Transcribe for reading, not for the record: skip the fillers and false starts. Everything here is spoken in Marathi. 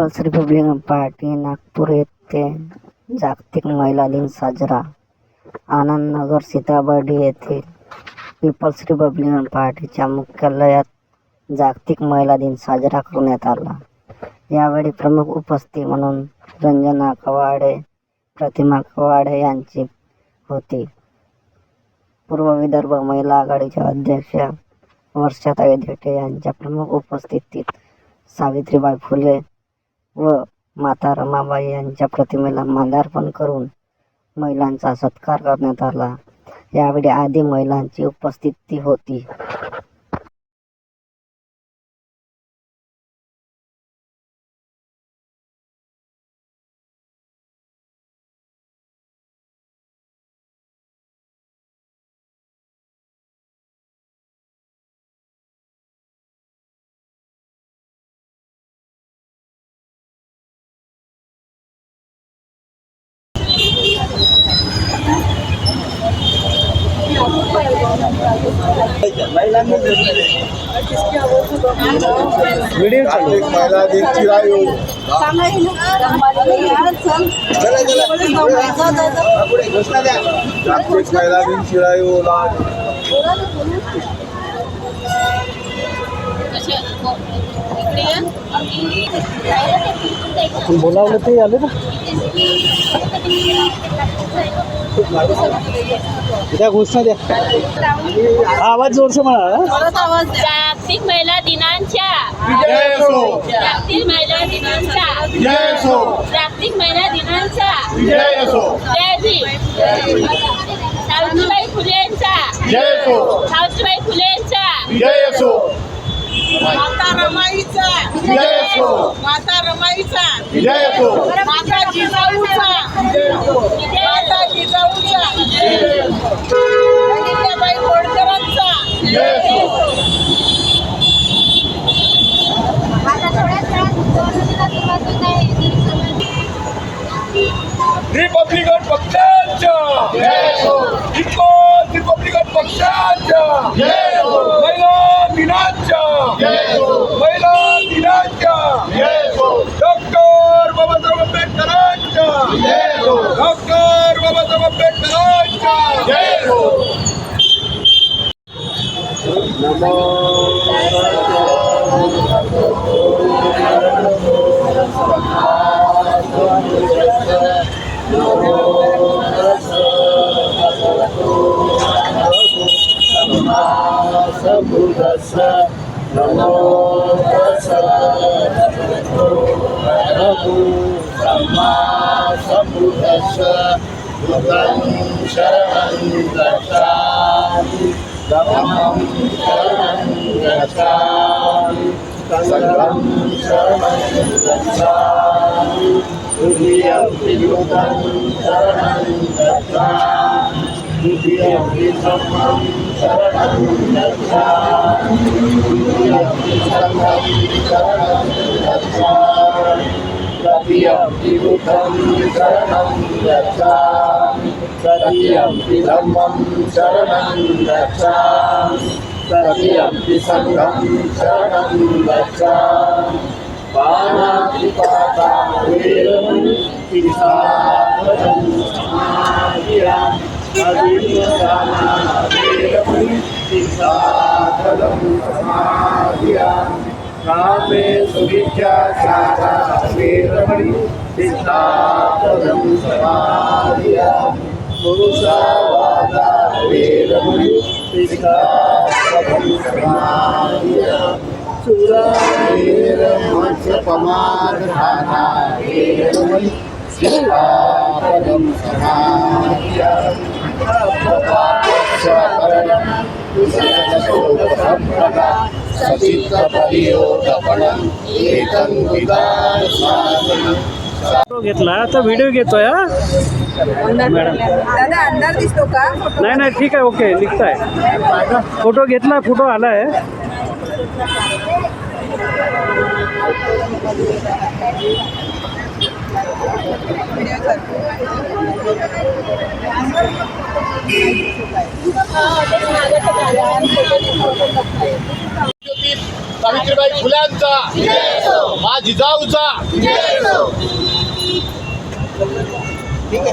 पीपल्स रिपब्लिकन पार्टी नागपूर येथे जागतिक महिला दिन साजरा. आनंदनगर सीताबर्डी येथील पीपल्स रिपब्लिकन पार्टीच्या मुख्यालयात जागतिक महिला दिन साजरा करण्यात आला. यावेळी प्रमुख उपस्थिती म्हणून रंजना कवाडे, प्रतिमा कवाडे यांची होती. पूर्व विदर्भ महिला आघाडीच्या अध्यक्षा वर्षाताई धेटे यांच्या प्रमुख उपस्थितीत सावित्रीबाई फुले व माता रमाबाई यांच्या प्रतिमेला माल्यार्पण करून महिलांचा सत्कार करण्यात आला. यावेळी आदी महिलांची उपस्थिती होती. व्हिडिओ चालू महिला दिन चिरायू जागतिक महिला दिन चिरायू आपण बोलावलं ते आले ना. त्या घोषणा द्या. आवाज जोरसे म्हणा. जागतिक महिला दिनांच्या जागतिक महिला दिनांच्या जागतिक महिला दिनांच्या सावित्रीबाई फुलेंचा सावित्रीबाई फुलेंचा माता रमाईचा माता रमाईचा माता जिजाऊचा माता जिजाऊचा अहिल्याबाई होळकरांचा रिपब्लिकन पक्षाच्या रिपब्लिकन पक्षाच्या महिला दिनाच्या महिला दिनाच्या डॉक्टर बाबासाहेब आंबेडकरांच्या डॉक्टर बाबासाहेब आंबेडकरांच्या रामे सुविद्या सारा वीरमणि सिद्धापदं समाधिया पुरुषावादा वीरमणि सिद्धापदं समाधिया सुरावीरमत्स्यपमाधाना वीरमणि सिद्धापदं समाधिया घेतला आता व्हिडिओ घेतोय. मॅडम दादा अंधार दिसतो का? नाही नाही ठीक आहे, ओके निघताय. फोटो घेतला, फोटो आलाय. सावित्रीबाई फुल्यांचा मा जिजाऊचा ठीक आहे